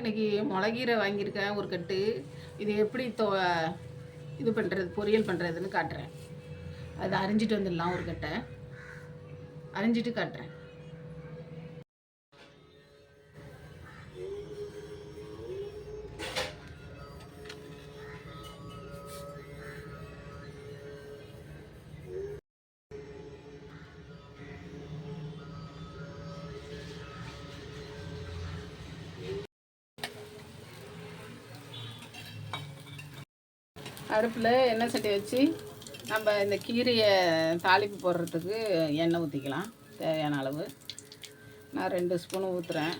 இன்றைக்கி மிளகீரை வாங்கியிருக்கேன் ஒரு கட்டு. இது எப்படி இது பண்ணுறது, பொரியல் பண்ணுறதுன்னு காட்டுறேன். அதை அரிஞ்சிட்டு வந்துடலாம். ஒரு கட்டை அரிஞ்சிட்டு காட்டுறேன். அடுப்பில் எண்ணெய் சட்டி வச்சு நம்ம இந்த கீரையை தாளிப்பு போடுறதுக்கு எண்ணெய் ஊற்றிக்கலாம். தேவையான அளவு நான் 2 ஸ்பூன் ஊற்றுறேன்.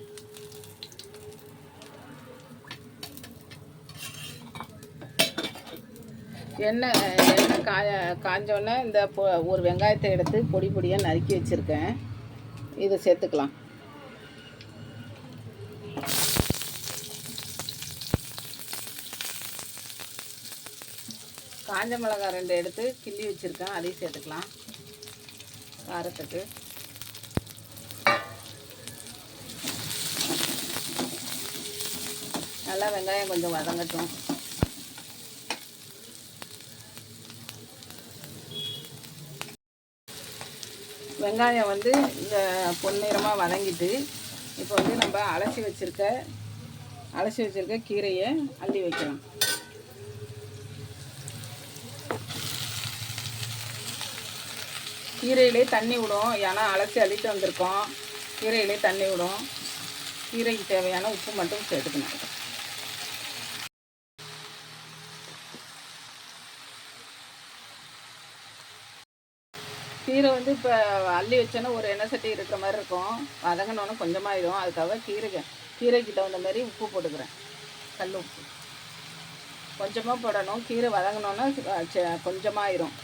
எண்ணெய் காஞ்சோடனே இந்த ஒரு வெங்காயத்தை எடுத்து பொடி பொடியாக நறுக்கி வச்சுருக்கேன். இதை சேர்த்துக்கலாம். காஞ்ச மிளகாய் 2 எடுத்து கிள்ளி வச்சுருக்கேன், அதையும் சேர்த்துக்கலாம் காரத்துக்கு. நல்லா வெங்காயம் கொஞ்சம் வதங்கட்டும். வெங்காயம் இந்த பொன்னிறமாக வதங்கிட்டு இப்போ நம்ம அலசி வச்சுருக்க கீரையை அள்ளி வைக்கலாம். கீரையிலே தண்ணி விடும், ஏன்னா அலசி அள்ளிட்டு வந்திருக்கோம். கீரையிலே தண்ணி விடும். கீரைக்கு தேவையான உப்பு மட்டும் சேர்த்துக்கணும். கீரை இப்போ அள்ளி வச்சோன்னா ஒரு எண்ணெய் சட்டி இருக்கிற மாதிரி இருக்கும். வதங்கினோன்னு கொஞ்சமாகிடும். அதுக்காக கீரைக்கு தகுந்த மாதிரி உப்பு போட்டுக்கிறேன். கல் உப்பு கொஞ்சமாக போடணும். கீரை வதங்கினோன்னா கொஞ்சமாகிடும்,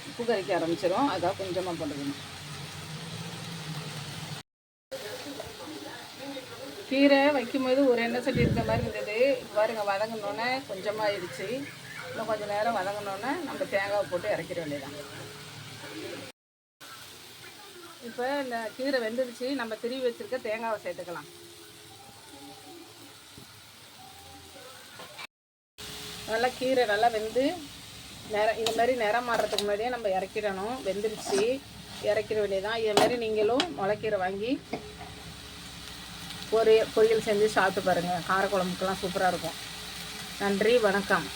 உப்பு கறிக்க ஆரம்பிச்சிடும். அதுக்காக கொஞ்சமாக போட்டுக்கணும். கீரை வைக்கும்போது ஒரு எண்ணெய் சட்டி இருக்கிற மாதிரி இருந்தது. பாருங்க, வதங்கினோன்னே கொஞ்சமாக ஆயிடுச்சு. இன்னும் கொஞ்சம் நேரம் வதங்கினோன்னே நம்ம தேங்காவை போட்டு இறக்கிற வேண்டியதான். இப்போ இந்த கீரை வெந்துடுச்சு. நம்ம திருவி வச்சுருக்க தேங்காவை சேர்த்துக்கலாம். நல்லா கீரை நல்லா வெந்து இந்த மாதிரி நிறம் மாறுறதுக்கு முன்னாடியே நம்ம இறக்கிடணும். வெந்துருச்சு, இறக்கிற வேண்டியதான். இது மாதிரி நீங்களும் முளைக்கீரை வாங்கி பொரியல் செஞ்சு சாப்பிட்டு பாருங்கள். காரக்குழம்புக்கெல்லாம் சூப்பராக இருக்கும். நன்றி, வணக்கம்.